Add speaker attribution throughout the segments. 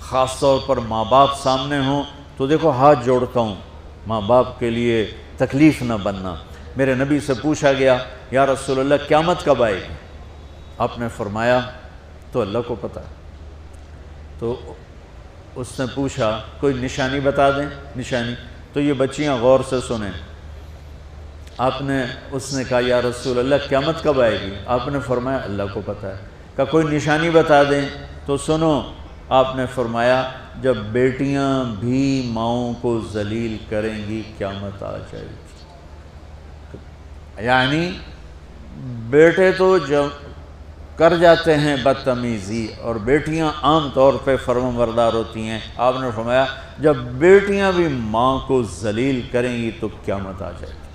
Speaker 1: خاص طور پر ماں باپ سامنے ہوں تو دیکھو ہاتھ جوڑتا ہوں، ماں باپ کے لیے تکلیف نہ بننا۔ میرے نبی سے پوچھا گیا یا رسول اللہ قیامت کب آئے گی؟ آپ نے فرمایا تو اللہ کو پتہ۔ تو اس نے پوچھا کوئی نشانی بتا دیں، نشانی؟ تو یہ بچیاں غور سے سنیں۔ اس نے کہا یا رسول اللہ قیامت کب آئے گی؟ آپ نے فرمایا اللہ کو پتہ ہے۔ کہا کوئی نشانی بتا دیں؟ تو سنو، آپ نے فرمایا جب بیٹیاں بھی ماؤں کو ذلیل کریں گی قیامت آ جائے گی۔ یعنی بیٹے تو جب کر جاتے ہیں بدتمیزی اور بیٹیاں عام طور پہ فرمانبردار ہوتی ہیں، آپ نے فرمایا جب بیٹیاں بھی ماں کو ذلیل کریں گی تو قیامت آ جائے گی۔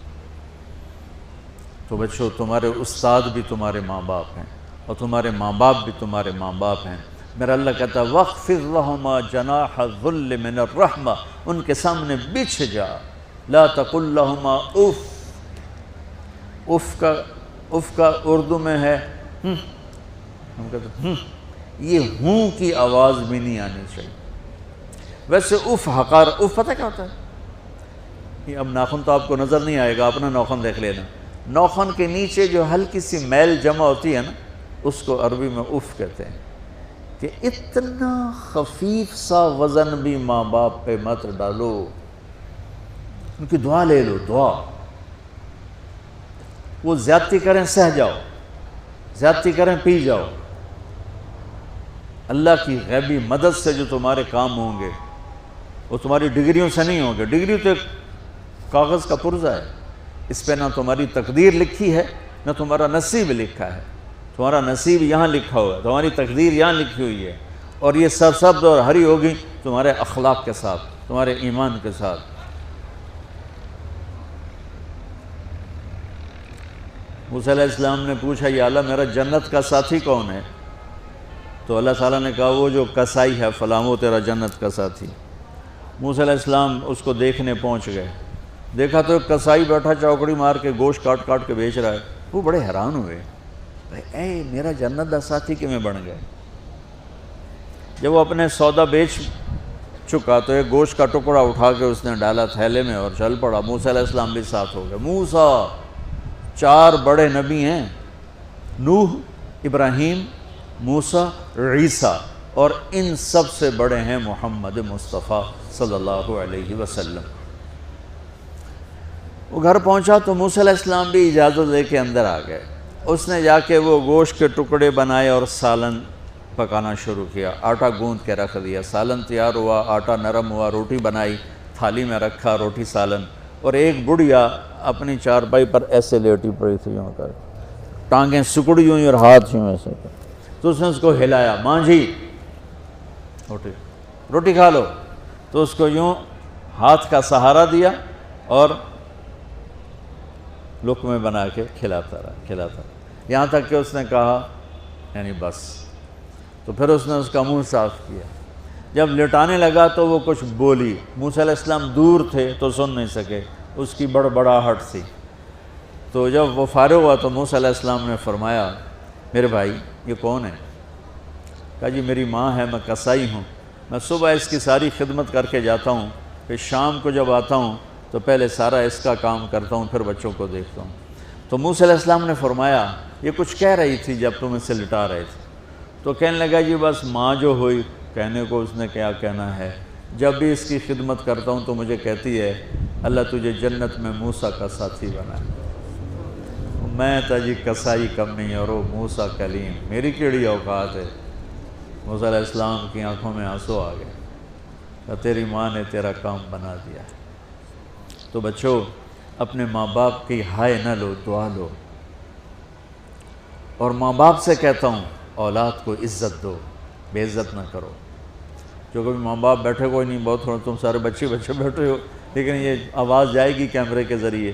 Speaker 1: تو بچوں، تمہارے استاد بھی تمہارے ماں باپ ہیں اور تمہارے ماں باپ بھی تمہارے ماں باپ ہیں۔ میرا اللہ کہتا ہے وَاخْفِضْ لَهُمَا جَنَاحَ الذُّلِّ مِنَ الرَّحْمَةِ، ان کے سامنے بچھ جا، لا تقل لهما اف۔ اف کا اردو میں ہے ہم کہتے ہیں یہ ہوں کی آواز بھی نہیں آنی چاہیے۔ ویسے اف حقار، اف پتہ کیا ہوتا ہے؟ اب ناخن تو آپ کو نظر نہیں آئے گا، اپنا ناخن دیکھ لینا۔ ناخن کے نیچے جو ہلکی سی میل جمع ہوتی ہے نا، اس کو عربی میں اف کہتے ہیں۔ کہ اتنا خفیف سا وزن بھی ماں باپ پہ مت ڈالو، ان کی دعا لے لو، دعا۔ وہ زیادتی کریں سہ جاؤ، زیادتی کریں پی جاؤ۔ اللہ کی غیبی مدد سے جو تمہارے کام ہوں گے وہ تمہاری ڈگریوں سے نہیں ہوں گے۔ ڈگری تو ایک کاغذ کا پرزہ ہے، اس پہ نہ تمہاری تقدیر لکھی ہے نہ تمہارا نصیب لکھا ہے۔ تمہارا نصیب یہاں لکھا ہوا ہے، تمہاری تقدیر یہاں لکھی ہوئی ہے، اور یہ سرسبز اور ہری ہوگی تمہارے اخلاق کے ساتھ، تمہارے ایمان کے ساتھ۔ موسیٰ علیہ السلام نے پوچھا یا اللہ میرا جنت کا ساتھی کون ہے؟ تو اللہ تعالیٰ نے کہا وہ جو کسائی ہے فلاں، وہ تیرا جنت کا ساتھی۔ موسیٰ علیہ السلام اس کو دیکھنے پہنچ گئے، دیکھا تو ایک کسائی بیٹھا چوکڑی مار کے گوشت کاٹ کاٹ کے بیچ رہا ہے۔ وہ بڑے حیران ہوئے، اے میرا جنت کا ساتھی کیوں بن گئے؟ جب وہ اپنے سودا بیچ چکا تو ایک گوشت کا ٹکڑا اٹھا کے اس نے ڈالا تھیلے میں اور چل پڑا۔ موسیٰ علیہ السلام بھی ساتھ ہو گئے۔ موسیٰ، 4 بڑے نبی ہیں، نوح، ابراہیم، موسیٰ، عیسیٰ، اور ان سب سے بڑے ہیں محمد مصطفیٰ صلی اللہ علیہ وسلم۔ وہ گھر پہنچا تو موسیٰ علیہ السلام بھی اجازت لے کے اندر آ گئے۔ اس نے جا کے وہ گوشت کے ٹکڑے بنائے اور سالن پکانا شروع کیا، آٹا گوندھ کے رکھ دیا، سالن تیار ہوا، آٹا نرم ہوا، روٹی بنائی، تھالی میں رکھا روٹی سالن، اور ایک بڑھیا اپنی چارپائی پر ایسے لیٹی پڑی تھی، یوں کر ٹانگیں سکڑی ہوئی اور ہاتھ یوں ایسے کر۔ تو اس نے اس کو ہلایا، ماں جی روٹی کھا لو۔ تو اس کو یوں ہاتھ کا سہارا دیا اور لقمے بنا کے کھلاتا رہا، یہاں تک کہ اس نے کہا یعنی بس۔ تو پھر اس نے اس کا منہ صاف کیا۔ جب لٹانے لگا تو وہ کچھ بولی، موسیٰ علیہ السلام دور تھے تو سن نہیں سکے، اس کی بڑبڑاہٹ تھی۔ تو جب وہ فارغ ہوا تو موسیٰ علیہ السلام نے فرمایا میرے بھائی یہ کون ہے؟ کہا جی میری ماں ہے، میں کسائی ہوں، میں صبح اس کی ساری خدمت کر کے جاتا ہوں، پھر شام کو جب آتا ہوں تو پہلے سارا اس کا کام کرتا ہوں، پھر بچوں کو دیکھتا ہوں۔ تو موسیٰ علیہ السلام نے فرمایا یہ کچھ کہہ رہی تھی جب تم اسے لٹا رہے تھے؟ تو کہنے لگا جی بس ماں جو ہوئی، کہنے کو اس نے کیا کہنا ہے، جب بھی اس کی خدمت کرتا ہوں تو مجھے کہتی ہے اللہ تجھے جنت میں موسیٰ کا ساتھی بنائے۔ میں تا جی کسائی کمی اور وہ موسیٰ کلیم، میری کیڑی اوقات ہے۔ موسیٰ علیہ السلام کی آنکھوں میں آنسو آ گئے کہ تیری ماں نے تیرا کام بنا دیا ہے۔ تو بچوں، اپنے ماں باپ کی ہائے نہ لو، دعا لو۔ اور ماں باپ سے کہتا ہوں اولاد کو عزت دو، بے عزت نہ کرو۔ جو کبھی ماں باپ بیٹھے کوئی نہیں، بہت تھوڑا تم سارے بچے بیٹھے ہو، لیکن یہ آواز جائے گی کیمرے کے ذریعے۔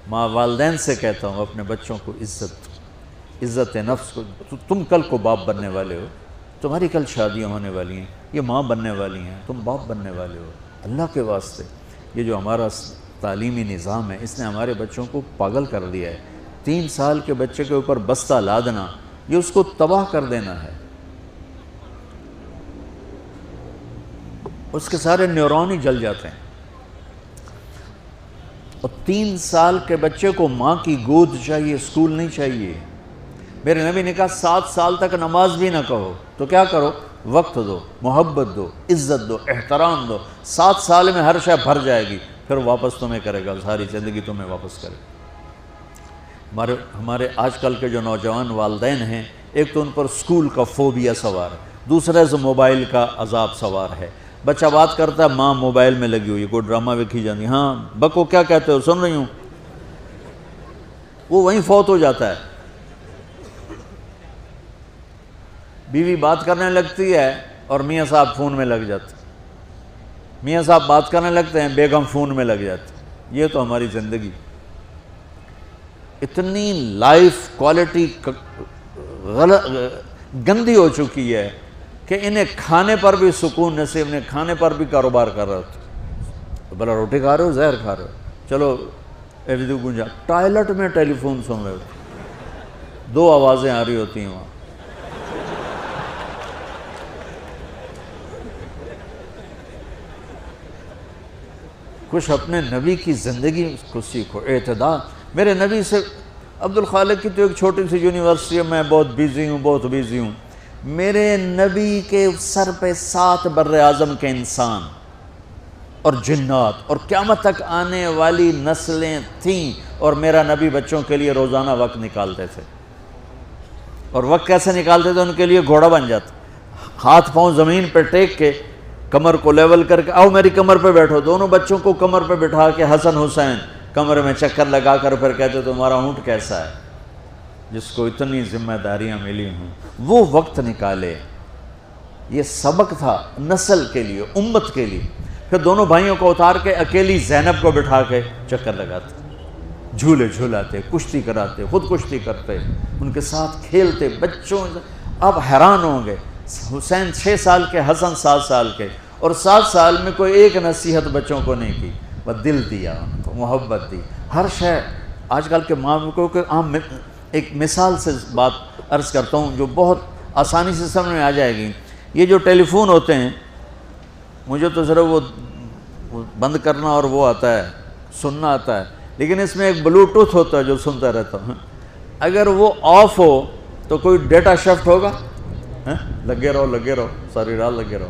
Speaker 1: ماں والدین سے کہتا ہوں اپنے بچوں کو عزت نفس کو۔ تم کل کو باپ بننے والے ہو، تمہاری کل شادیاں ہونے والی ہیں، یہ ماں بننے والی ہیں، تم باپ بننے والے ہو۔ اللہ کے واسطے یہ جو ہمارا تعلیمی نظام ہے اس نے ہمارے بچوں کو پاگل کر دیا ہے۔ 3 سال کے بچے کے اوپر بستہ لادنا، یہ اس کو تباہ کر دینا ہے۔ اس کے سارے نیورون ہی جل جاتے ہیں. اور 3 سال کے بچے کو ماں کی گود چاہیے، اسکول نہیں چاہیے. میرے نبی نے کہا 7 سال تک نماز بھی نہ کہو تو کیا کرو، وقت دو، محبت دو، عزت دو، احترام دو. 7 سال میں ہر شے بھر جائے گی، پھر واپس تمہیں کرے گا، ساری زندگی تمہیں واپس کرے گا. ہمارے آج کل کے جو نوجوان والدین ہیں، ایک تو ان پر اسکول کا فوبیا سوار ہے، دوسرے سے موبائل کا عذاب سوار ہے. بچہ بات کرتا ہے، ماں موبائل میں لگی ہوئی ہے، کوئی ڈرامہ ویکھی جاتی، ہاں بکو کیا کہتے ہو، سن رہی ہوں. وہ وہیں فوت ہو جاتا ہے. بیوی بات کرنے لگتی ہے اور میاں صاحب فون میں لگ جاتے، میاں صاحب بات کرنے لگتے ہیں، بیگم فون میں لگ جاتی. یہ تو ہماری زندگی. اتنی لائف کوالٹی گندی ہو چکی ہے کہ انہیں کھانے پر بھی سکون نصیب نہیں، کھانے پر بھی کاروبار کر رہے ہوتے. بلا روٹی کھا رہے ہو، زہر کھا رہے ہو، چلو گنجا ٹوائلٹ میں ٹیلی فون سن رہے ہوتے، 2 آوازیں آ رہی ہوتی ہیں وہاں. کچھ اپنے نبی کی زندگی کو سیکھو، اعتدال. میرے نبی سے عبد الخالق کی تو ایک چھوٹی سی یونیورسٹی ہے، میں بہت بیزی ہوں. میرے نبی کے سر پہ 7 بر اعظم کے انسان اور جنات اور قیامت تک آنے والی نسلیں تھیں، اور میرا نبی بچوں کے لیے روزانہ وقت نکالتے تھے. اور وقت کیسے نکالتے تھے؟ ان کے لیے گھوڑا بن جاتا، ہاتھ پاؤں زمین پہ ٹیک کے، کمر کو لیول کر کے، آؤ میری کمر پہ بیٹھو. دونوں بچوں کو کمر پہ بٹھا کے حسن حسین کمر میں چکر لگا کر پھر کہتے تمہارا اونٹ کیسا ہے، جس کو اتنی ذمہ داریاں ملی ہوں. وہ وقت نکالے. یہ سبق تھا نسل کے لیے، امت کے لیے. پھر دونوں بھائیوں کو اتار کے اکیلی زینب کو بٹھا کے چکر لگاتے، جھولے جھولاتے، کشتی کراتے، خود کشتی کرتے، ان کے ساتھ کھیلتے. بچوں آپ حیران ہوں گے، حسین 6 سال کے، حسن 7 سال کے، اور 7 سال میں کوئی ایک نصیحت بچوں کو نہیں کی، بس دل دیا ان کو، محبت دی. ہر شے آج کل کے ماں کو عام ایک مثال سے بات عرض کرتا ہوں جو بہت آسانی سے سمجھ میں آ جائے گی. یہ جو ٹیلی فون ہوتے ہیں، مجھے تو صرف وہ بند کرنا اور وہ آتا ہے، سننا آتا ہے، لیکن اس میں ایک بلوٹوتھ ہوتا ہے جو سنتا رہتا ہوں. اگر وہ آف ہو تو کوئی ڈیٹا شفٹ ہوگا، لگے رہو ساری رات لگے رہو.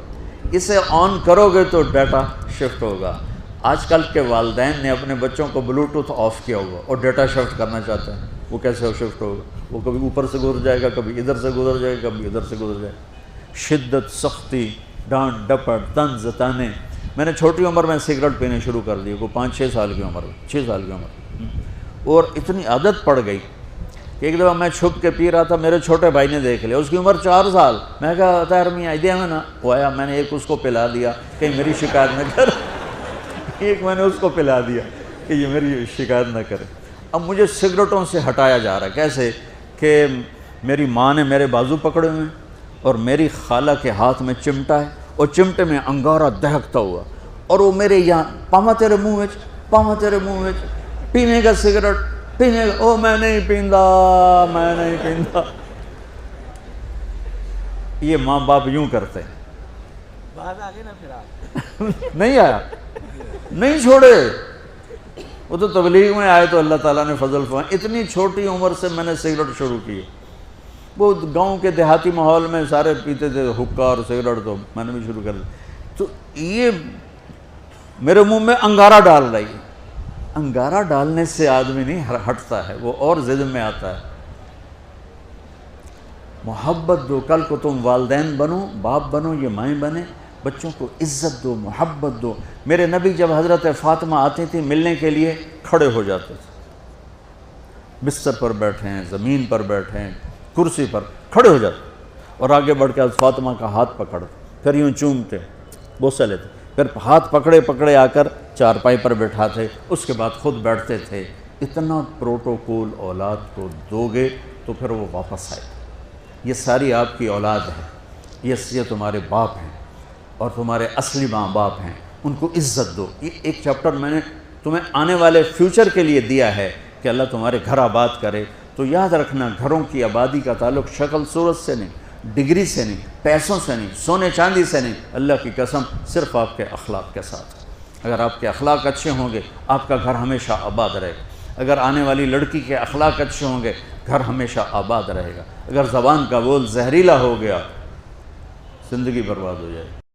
Speaker 1: اسے آن کرو گے تو ڈیٹا شفٹ ہوگا. آج کل کے والدین نے اپنے بچوں کو بلوٹوتھ آف کیا ہوگا اور ڈیٹا شفٹ کرنا چاہتے ہیں. وہ کیسے شفٹ ہوگا؟ وہ کبھی اوپر سے گزر جائے گا، کبھی ادھر سے گزر جائے گا، کبھی ادھر سے گزر جائے گا. شدت، سختی، ڈانٹ ڈپٹ، طنز تانے. میں نے چھوٹی عمر میں سگریٹ پینے شروع کر دی، کوئی 5-6 سال کی عمر، 6 سال کی عمر، اور اتنی عادت پڑ گئی کہ ایک دفعہ میں چھپ کے پی رہا تھا، میرے چھوٹے بھائی نے دیکھ لیا، اس کی عمر 4 سال. میں کہا طاہر میاں دیا میں نا، وہ آیا، میں نے ایک اس کو پلا دیا کہ میری شکایت نہ کر. ایک میں نے اس کو پلا دیا کہ یہ میری شکایت نہ کرے. اب مجھے سگریٹوں سے ہٹایا جا رہا ہے. کیسے کہ میری ماں نے میرے بازو پکڑے ہوئے ہیں اور میری خالہ کے ہاتھ میں چمٹا ہے اور چمٹے میں انگارہ دہکتا ہوا، اور وہ میرے یہاں پاما تیرے منہ میں پینے کا سگریٹ پینے کا. او میں نہیں پیندا. یہ ماں باپ یوں کرتے ہیں. نہیں آیا، نہیں چھوڑے. وہ تو تبلیغ میں آئے تو اللہ تعالیٰ نے فضل فرمایا. اتنی چھوٹی عمر سے میں نے سگریٹ شروع کی. وہ گاؤں کے دیہاتی ماحول میں سارے پیتے تھے حکا اور سگریٹ، تو میں نے بھی شروع کر دی. تو یہ میرے منہ میں انگارہ ڈال رہی ہے. انگارہ ڈالنے سے آدمی نہیں ہٹتا ہے، وہ اور ضد میں آتا ہے. محبت دو. کل کو تم والدین بنو، باپ بنو، یہ مائیں بنے، بچوں کو عزت دو، محبت دو. میرے نبی جب حضرت فاطمہ آتی تھی ملنے کے لیے، کھڑے ہو جاتے تھے. بستر پر بیٹھے ہیں، زمین پر بیٹھے ہیں، کرسی پر کھڑے ہو جاتے، اور آگے بڑھ کے فاطمہ کا ہاتھ پکڑتے، پھر یوں چومتے، بوسہ لیتے، پھر ہاتھ پکڑے آ کر چارپائی پر بیٹھاتے، اس کے بعد خود بیٹھتے تھے. اتنا پروٹوکول اولاد کو دو گے تو پھر وہ واپس آئے. یہ ساری آپ کی اولاد ہے، یہ تمہارے باپ ہیں اور تمہارے اصلی ماں باپ ہیں. ان کو عزت دو. یہ ایک چیپٹر میں نے تمہیں آنے والے فیوچر کے لیے دیا ہے کہ اللہ تمہارے گھر آباد کرے. تو یاد رکھنا، گھروں کی آبادی کا تعلق شکل صورت سے نہیں، ڈگری سے نہیں، پیسوں سے نہیں، سونے چاندی سے نہیں، اللہ کی قسم صرف آپ کے اخلاق کے ساتھ۔ اگر آپ کے اخلاق اچھے ہوں گے آپ کا گھر ہمیشہ آباد رہے گا۔ اگر آنے والی لڑکی کے اخلاق اچھے ہوں گے گھر ہمیشہ آباد رہے گا۔ اگر زبان کا بول زہریلا ہو گیا زندگی برباد ہو جائے گی۔